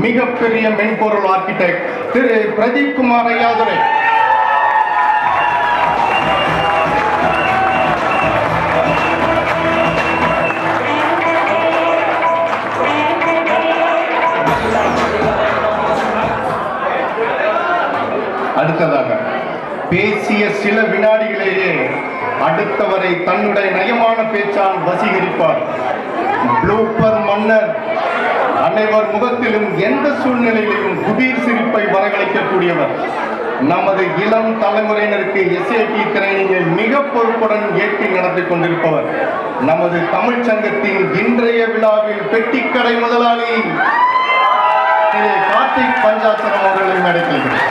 மிகப்பெரிய மென்பொருள் ஆர்கிடெக்ட் திரு பிரதீப் குமார் ஐயாதுரை. அடுத்ததாக பேசிய சில வினாடிகளிலேயே அடுத்தவரை தன்னுடைய நயமான பேச்சால் வசீகரிப்பார். ப்ளூப்பர் மன்னர், அனைவர் முகத்திலும் எந்த சூழ்நிலையிலும் புதிர் சிரிப்பை வரவழைக்கக்கூடியவர். நமது இளம் தலைமுறையினருக்கு SAT ட்ரைனிங்கை மிக பொறுப்புடன் ஏற்றி நடத்தி கொண்டிருப்பவர். நமது தமிழ் சங்கத்தின் இன்றைய விழாவில் பெட்டிக்கடை முதலாளி திரு கார்த்திக் பஞ்சாசனம் அவர்களை நடத்துகிறேன்.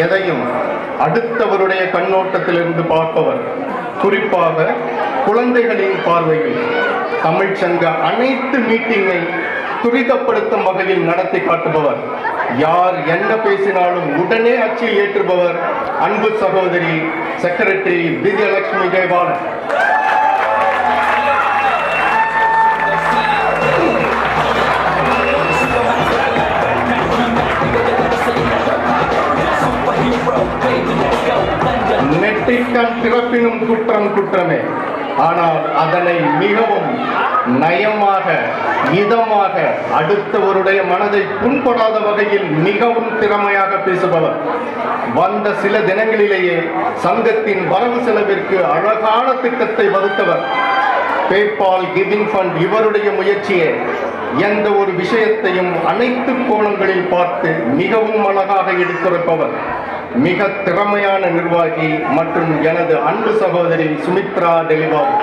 எதையும் அடுத்தவருடைய கண்ணோட்டத்திலிருந்து பார்ப்பவர், குறிப்பாக குழந்தைகளின் பார்வையில் தமிழ் சங்க அனைத்து மீட்டிங்கை துரிதப்படுத்தும் வகையில் நடத்தி காட்டுபவர். யார் என்ன பேசினாலும் உடனே அச்சில் ஏற்றுபவர். அன்பு சகோதரி செக்ரட்டரி விஜயலட்சுமி ஜெயபாலன். நெற்றிக்கண் திறப்பினும் குற்றம் குற்றமே, ஆனால் அதனை மிகவும் நயமாக இதமாக அடுத்தவருடைய மனதை புண்படாத வகையில் மிகவும் திறமையாக பேசுபவர். வந்த சில தினங்களிலேயே சங்கத்தின் வரவு செலவிற்கு அழகான திட்டத்தை வகுத்தவர். பேபால் கிவிங் ஃபண்ட் இவருடைய முயற்சியே. எந்த ஒரு விஷயத்தையும் அனைத்து கோணங்களில் பார்த்து மிகவும் அழகாக எடுத்துரைப்பவர். மிக திறமையான நிர்வாகி மற்றும் எனது அன்பு சகோதரி சுமித்ரா டெலிபாபு.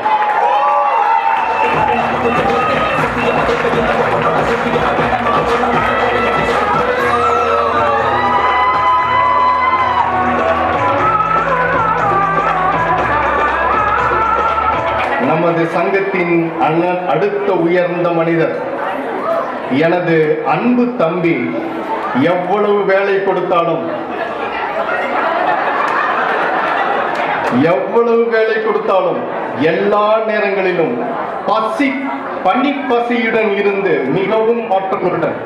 நமது சங்கத்தின் அடுத்த உயர்ந்த மனிதர், எனது அன்பு தம்பி. எவ்வளவு வேலை கொடுத்தாலும் எல்லா நேரங்களிலும் பனிப்பசியுடன் இருந்து மிகவும் ஆற்றலுடன்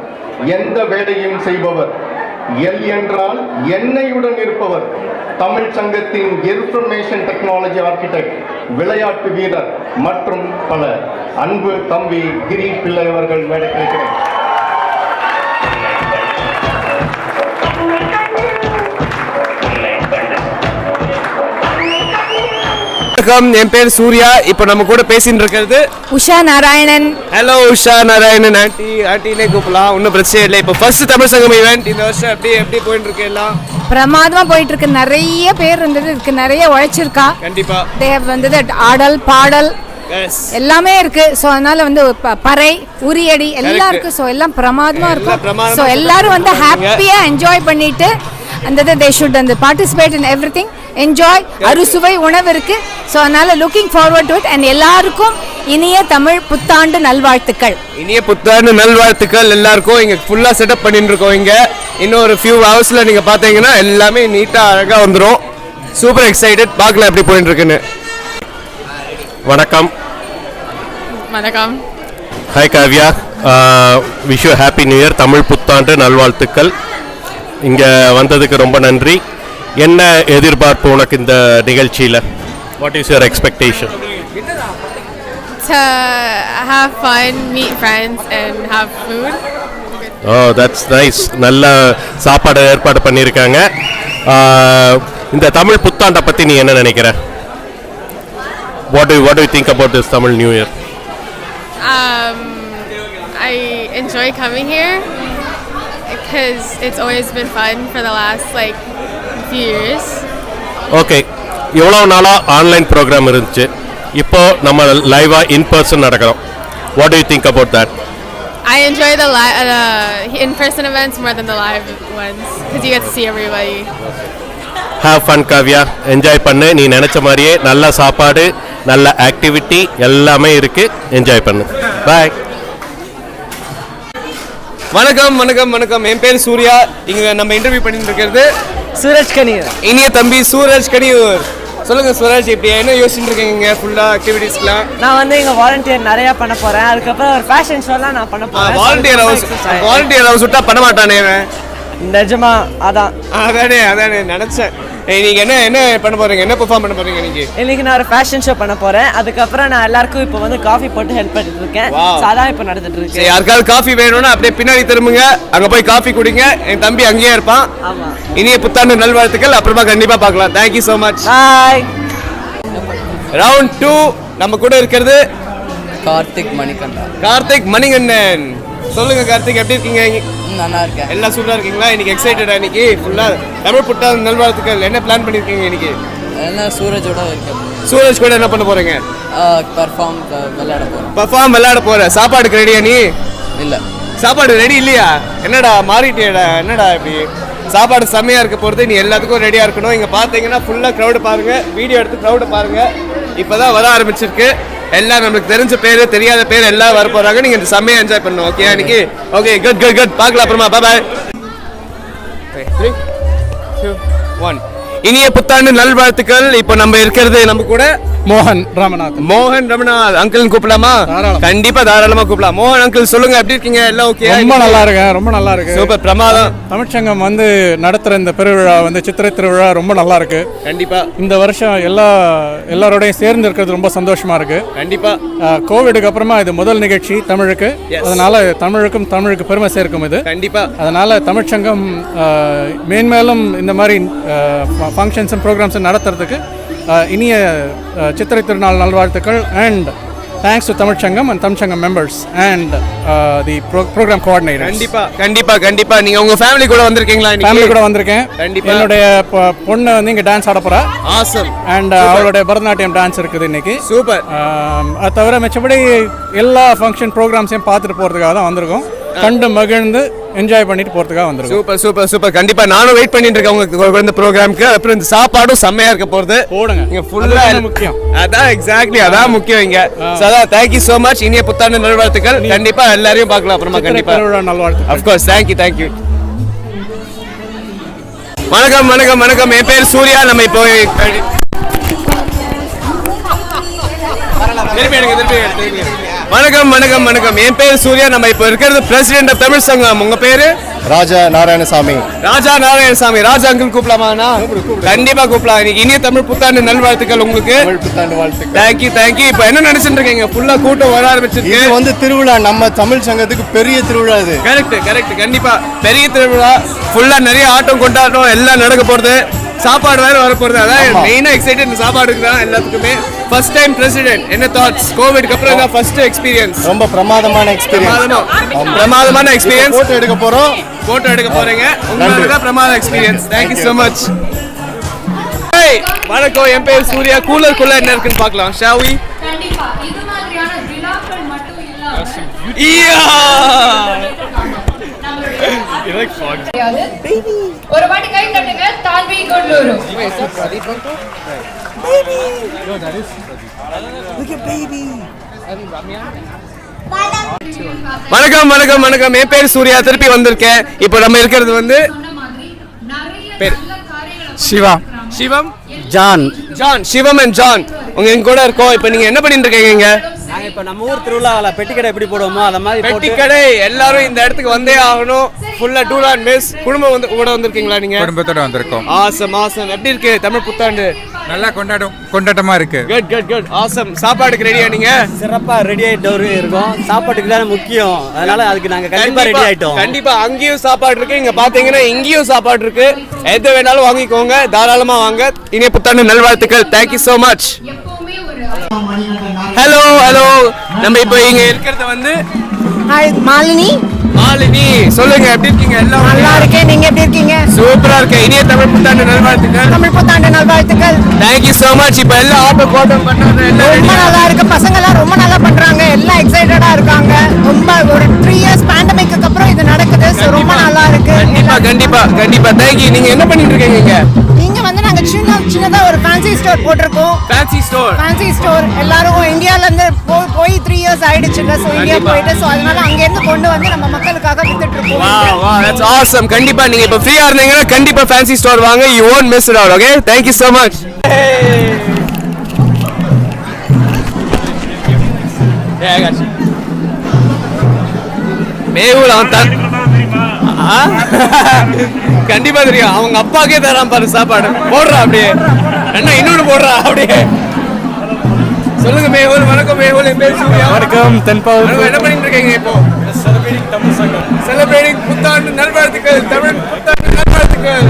எந்த வேலையும் செய்பவர். எல் என்றால் எண்ணெயுடன் இருப்பவர். தமிழ் சங்கத்தின் இன்ஃபர்மேஷன் டெக்னாலஜி ஆர்கிடெக்ட், விளையாட்டு வீரர் மற்றும் பல. அன்பு தம்பி கிரி பிள்ளை அவர்கள் மேடை கிடைக்கிறார். வணக்கம், என் பேர் சூர்யா. இப்போ நம்ம கூட பேசிட்டு இருக்கிறது உஷா நாராயணன். Hello Usha Narayanan aunty. ஆண்டினே கூப்பிடலாம், ஒன்றும் பிரச்சனை இல்லை. இப்போ ஃபர்ஸ்ட் தமிழ் சங்கம் ஈவெண்ட் இந்த வருஷம் எப்படி போயிட்டு இருக்கு? எல்லாம் பிரமாதமா போயிட்டு இருக்கு. நிறைய பேர் இருக்கு, நிறைய உழைச்சிருக்கா. கண்டிப்பா வந்தது ஆடல் பாடல் எல்லாமே இருக்கு. ஸோ அதனால பறை உரியடி எல்லாம் இருக்கு. ஸோ எல்லாம் பிரமாதமா இருக்கும். ஸோ எல்லாரும் ஹாப்பியா என்ஜாய் பண்ணிட்டு they should participate in everything, enjoy. அறுசுவை உணவு இருக்கு. ஸோ அதனால looking forward to it. And எல்லாருக்கும் இனிய தமிழ் புத்தாண்டு நல்வாழ்த்துக்கள். இனிய புத்தாண்டு நல்வாழ்த்துக்கள் எல்லாருக்கும். இங்க ஃபுல்லா செட்டப் பண்ணிட்டு இருக்கோம். இங்க இன்னும் ஒரு ஃபியூ ஹவர்ஸ்ல நீங்க பாத்தீங்கன்னா எல்லாமே நீட்டா அழகா வந்துடும். Super excited. பார்க்கலாம் எப்படி போயிட்டு இருக்குன்னு. வணக்கம். Hi Kavya, wish you happy new year. Tamil புத்தாண்டு நல்வாழ்த்துக்கள். இங்கே வந்ததுக்கு ரொம்ப நன்றி. என்ன எதிர்பார்ப்பு உனக்கு இந்த நிகழ்ச்சியில்? What is your expectation? To have fun, meet friends and have food. Oh, that's nice. நல்ல சாப்பாடு ஏற்பாடு பண்ணியிருக்காங்க. இந்த தமிழ் புத்தாண்டை பற்றி நீ என்ன நினைக்கிற? What do you think about this Tamil New Year? I enjoy coming here because it's always been fun for the last few years. Okay, எவ்வளோ நாளாக ஆன்லைன் ப்ரோக்ராம் இருந்துச்சு, இப்போ நம்ம லைவாக இன் பர்சன் நடக்கிறோம். What do you think about that? I enjoy the in-person events more than the live ones because you get to see everybody. Have fun Kavya, enjoy பண்ணு. நீ நினச்ச மாதிரியே நல்ல சாப்பாடு, நல்ல ஆக்டிவிட்டி எல்லாமே இருக்குது. என்ஜாய் பண்ணு. பாய். வணக்கம். என் பேர் சூர்யா. இங்கே நம்ம இன்டர்வியூ பண்ணிட்டு இருக்கிறது சூரஜ் கனியூர். இனிய தம்பி சூரஜ் கனியூர். சொல்லுங்க சூரஜ், இப்படி என்ன யோசிச்சுட்டு இருக்கீங்க ஃபுல்லா ஆக்டிவிட்டீஸ்லாம்? நான் வந்து இங்க வாலண்டியர் நிறைய பண்ண போறேன். அதுக்கப்புறம் ஒரு ஃபேஷன் ஷோலாம் நான் பண்ண போறேன். வாலண்டியர் ஹவுஸ் விட்டா பண்ண மாட்டானே இவன். நிஜமா அதான் அதானே நினைச்சேன். நீங்க என்ன பண்ண போறீங்க? என்ன பெர்ஃபார்ம் பண்ண போறீங்க இன்னைக்கு? இன்னைக்கு நான் ஒரு ஃபேஷன் ஷோ பண்ண போறேன். அதுக்கப்புறம் நான் எல்லாருக்கும் இப்போ வந்து காஃபி போட்டு ஹெல்ப் பண்ணிட்டு இருக்கேன். அதான் இப்போ நடந்துட்டு இருக்கு. யாருக்காவது காஃபி வேணும்னா அப்படியே பின்னாடி திரும்புங்க, அங்க போய் காஃபி குடிங்க. என் தம்பி அங்கேயே இருப்பான். ஆமா. இனிய புத்தாண்டு நல்வாழ்த்துக்கள். அப்புறமா கண்டிப்பா பார்க்கலாம். Thank you so much. Bye. Round 2 நம்ம கூட இருக்கிறது கார்த்திக் மணிகண்டன். கார்த்திக் மணிகண்டன். சொல்லுங்க கார்த்திக், எப்படி இருக்கீங்க? நல்லா இருக்கேன். எல்லாம் சூப்பரா இருக்கீங்களா? இன்னைக்கு எக்ஸைட்டடா? இன்னைக்கு ஃபுல்லா தமிழ் புத்தாண்டு நல்வாழ்த்துக்கள். என்ன பிளான் பண்ணிருக்கீங்க இன்னைக்கு? என்ன சூரஜோட இருக்கேன். சூரஜ் கூட என்ன பண்ண போறீங்க? பெர்ஃபார்ம் விளையாட போறேன். பெர்ஃபார்ம் விளையாட போற. சாப்பாடுக்கு ரெடியா நீ? இல்ல, சாப்பாடு ரெடி இல்லையா? என்னடா மாறிட்டியடா? என்னடா இப்படி? சாப்பாடு செம்மையா இருக்க போறது. நீ எல்லாத்துக்கும் ரெடியா இருக்கணும். இங்க பாத்தீங்கன்னா ஃபுல்லா க்ரௌட் பாருங்க, வீடியோ எடுத்து க்ரௌட் பாருங்க. இப்பதான் வர ஆரம்பிச்சிருக்கு. எல்லாம் நம்மளுக்கு தெரிஞ்ச பேரு தெரியாத பேர் எல்லாம் வர போறாங்க. நீங்க இந்த செம்மையா என்ஜாய் பண்ணணும். ஓகே இன்னைக்கு? Okay, good good good. பார்க்கலாம் அப்புறமா. Bye bye. 3 2 1. இனிய புத்தாண்டு நல்வாழ்த்துக்கள். இப்போ நம்ம இருக்கிறது நம்ம கூட மோகன் ராமநாத். மோகன் ரமநாத் அங்கிள் கூப்பிடலாமா? கண்டிப்பா தாராளமா கூப்பிடலாம். மோகன் அங்கிள் சொல்லுங்க, எப்படி இருக்கீங்க? எல்லாம் ஓகே? ரொம்ப நல்லா இருக்கேன், ரொம்ப நல்லா இருக்கு. சூப்பர், பிரமாதம். தமிழ்ச்சங்கம் வந்து நடத்துற இந்த பெருவிழா வந்து சித்திரை திருவிழா ரொம்ப நல்லா இருக்கு. கண்டிப்பா இந்த வருஷம் எல்லாரோடையும் சேர்ந்து இருக்கிறது ரொம்ப சந்தோஷமா இருக்கு. கண்டிப்பா. கோவிடுக்கு அப்புறமா இது முதல் நிகழ்ச்சி தமிழுக்கு. அதனால தமிழுக்கு பெருமை சேர்க்கும் இது. கண்டிப்பா. அதனால தமிழ்ச்சங்கம் மேன்மேலும் இந்த மாதிரி ஃபங்க்ஷன்ஸ் அண்ட் ப்ரோக்ராம்ஸ் நடத்துறதுக்கு இனிய சித்திரை திருநாள் நல்வாழ்த்துக்கள். And thanks to Tamil Sangam and Tamil Sangam members and the programme coordinator. கண்டிப்பா கண்டிப்பா கண்டிப்பா. நீங்க உங்க ஃபேமிலி கூட வந்திருக்கீங்களா? ஃபேமிலி கூட வந்திருக்கேன். கண்டிப்பா. என்னுடைய பொண்ணு வந்து இங்க டான்ஸ் ஆட போறா. ஆசம். அண்ட் அவளுடைய பரதநாட்டியம் டான்ஸ் இருக்குது இன்னைக்கு. சூப்பர். அது தவிர மிச்சபடி எல்லா ஃபங்க்ஷன் ப்ரோக்ராம்ஸையும் பார்த்துட்டு போறதுக்காக தான் வந்திருக்கோம். கண்டு மகிழ்ந்து என்ஜாய் பண்ணிட்டு போறதுக்காக வந்திருக்கோம். Super super super. கண்டிப்பா நானும் வெயிட் பண்ணிட்டு இருக்கேன் உங்க இந்த ப்ரோக்ராம்க்கு. அப்புறம் இந்த சாப்பாடும் செம்மையா இருக்க போறது. போடுங்க, இங்க ஃபுல்லா முக்கியம். அதான் எக்ஸாக்ட்லி, அதான் முக்கியம் இங்க. சதா தேங்க்யூ சோ மச். இனிய புத்தாண்டு நல்வாழ்த்துக்கள். கண்டிப்பா எல்லாரையும் பார்க்கலாம் அப்புறமா. கண்டிப்பா நல்வாழ்த்து. Of course. தேங்க்யூ. வணக்கம் வணக்கம் வணக்கம். என் பேர் சூர்யா. நம்ம இப்போ வணக்கம் வணக்கம் வணக்கம். என் பேர் சூர்யா. நம்ம இப்போ இருக்கிறது பிரசிடென்ட் ஆஃப் தமிழ் சங்கம். உங்க பேரு? ராஜா நாராயணசாமி. ராஜா நாராயணசாமி. ராஜா அங்கிள் கூப்பிடலாமா? கண்டிப்பா கூப்பிடலாம். இன்னைக்கு இனிய தமிழ் புத்தாண்டு நல்வாழ்த்துக்கள் உங்களுக்கு. தமிழ் புத்தாண்டு வாழ்த்துக்கள். தேங்க்யூ. இப்போ என்ன நினைச்சிட்டு இருக்கீங்க? ஃபுல்லா கூட்டம் வர ஆரம்பிச்சிருக்கு. இது வந்து திருவிழா, நம்ம தமிழ் சங்கத்துக்கு பெரிய திருவிழா இது. கரெக்ட். கண்டிப்பா பெரிய திருவிழா. ஃபுல்லா நிறைய ஆட்டம் கொண்டாட்டம் எல்லாம் நடக்க போறது. சாப்பாடு வேற வர போறது. அதான் மெயினா எக்ஸைட்டட். இந்த சாப்பாடுக்கு தான் எல்லாத்துக்குமே. First time president. என்ன தாட்ஸ்? கோவிட்க்கு அப்புறம் தான் ஃபர்ஸ்ட் எக்ஸ்பீரியன்ஸ். ரொம்ப பிரமாதமான எக்ஸ்பீரியன்ஸ். பிரமாதமான எக்ஸ்பீரியன்ஸ். போட்டோ எடுக்க போறோம். போட்டோ எடுக்க போறீங்க. உங்களுக்கு தான் பிரமாத எக்ஸ்பீரியன்ஸ். Thank you so much. வணக்கம். என் பேர் சூர்யா. கூலருக்குள்ள என்ன இருக்குன்னு பார்க்கலாம். shall we? கண்டிப்பா. இது மாதிரியான விழாக்கள் மட்டும் இல்லாம ஒரு வாட்டி கை தட்டுங்க. தால்வி கொள்ளூரு. வணக்கம் வணக்கம் வணக்கம். என் பேர் சூர்யா. திருப்பி வந்திருக்கேன். இப்போ நம்ம இருக்கிறது வந்து பேர் Shiva. Shivam. John. Shivam and John. எங்க கூட இருக்கோம். இப்போ நீங்க என்ன பண்ணிட்டு இருக்கீங்க? நாங்க இப்ப நம்ம ஊர் திருவிழாவில் பெட்டிக்கடை எப்படி போடுவோமோ அத மாதிரி பெட்டிக்கடை. எல்லாரும் இந்த இடத்துக்கு வந்தே ஆகணும். ஃபுல்லா டூர் அண்ட் மிஸ். குடும்பம் கூட வந்திருக்கீங்களா நீங்க? குடும்பத்தோட வந்திருக்கோம். ஆசம். எப்படி இருக்கு தமிழ் புத்தாண்டு? நல்லா கொண்டாட்டமா இருக்கு. குட். ஆசம். சாப்பாடுக்கு ரெடியா நீங்க? சிறப்பா ரெடி ஆயிட்டு இருக்கோம். சாப்பாட்டுக்கு தானே முக்கியம். அதனால அதுக்கு நாங்க கண்டிப்பா ரெடி ஆயிட்டோம். கண்டிப்பா. அங்கேயும் சாப்பாடு இருக்கு. இங்க பாத்தீங்கன்னா இங்கேயும் சாப்பாடு இருக்கு. எது வேணாலும் வாங்கிக்கோங்க. தாராளமா வாங்க. இனிய புத்தாண்டு நல்வாழ்த்துக்கள். Thank you so much. ஹலோ. நம்ம இப்போ இங்க இருக்கிறது வந்து மாலினி. சொல்லுங்க, எப்படி இருக்கீங்க? எல்லாம் நல்லா இருக்கேன். நீங்க எப்படி இருக்கீங்க? சூப்பரா இருக்கேன். இனிய தமிழ் புத்தாண்டு நல்வாழ்த்துக்கள். தமிழ் புத்தாண்டு நல்வாழ்த்துக்கள். Thank you so much. இப்போ எல்லாம் ஆட்டோ கோட்டம் பண்றது எல்லாம் ரொம்ப நல்லா இருக்கு. பசங்க எல்லாம் ரொம்ப நல்லா பண்றாங்க. எல்லாம் எக்ஸைட்டடா இருக்காங்க. ரொம்ப ஒரு 3 years பேண்டமிக்கு அப்புறம் இது நடக்குது. சோ ரொம்ப நல்லா இருக்கு. கண்டிப்பா. தேங்க்யூ. நீங்க என்ன பண்ணிட்டு இருக்கீங்க? இங்க வந்து நாங்க சின்னதா ஒரு ஃபேன்சி ஸ்டோர் போட்டிருக்கோம். Fancy store. எல்லாரும் இந்தியால இருந்து போய் 3 இயர்ஸ் ஆயிடுச்சுங்க ஸோ இந்தியா போயிட்டு ஸோ அதனால அங்கேருந்து கொண்டு வந்து நம்ம மக்களுக்காக வித்துட்டு இருக்கோம். Wow, that's awesome. கண்டிப்பா நீங்க இப்ப ஃப்ரீயா இருந்தீங்கன்னா கண்டிப்பா ஃபேன்சி ஸ்டோர் வாங்க. You won't miss it out. Okay, thank you so much. Yeah, I got you. மேவுல அவன் தான் கண்டிப்பா தெரியும். அவங்க அப்பாக்கே தரான் பாரு சாப்பாடு. போடுறா அப்படியே என்ன இன்னொன்னு போடுறா அப்படியே. சொல்லுங்க மேவுல். வணக்கம் மேவுல். என் பேர் சூர்யா. வணக்கம் தென்பாவூர். என்ன பண்ணிட்டு இருக்கீங்க இப்போ? செலிப்ரேட்டிங் தமிழ் சங்கம். செலிப்ரேட்டிங் புத்தாண்டு நல்வாழ்த்துக்கள். தமிழ் புத்தாண்டு நல்வாழ்த்துக்கள்.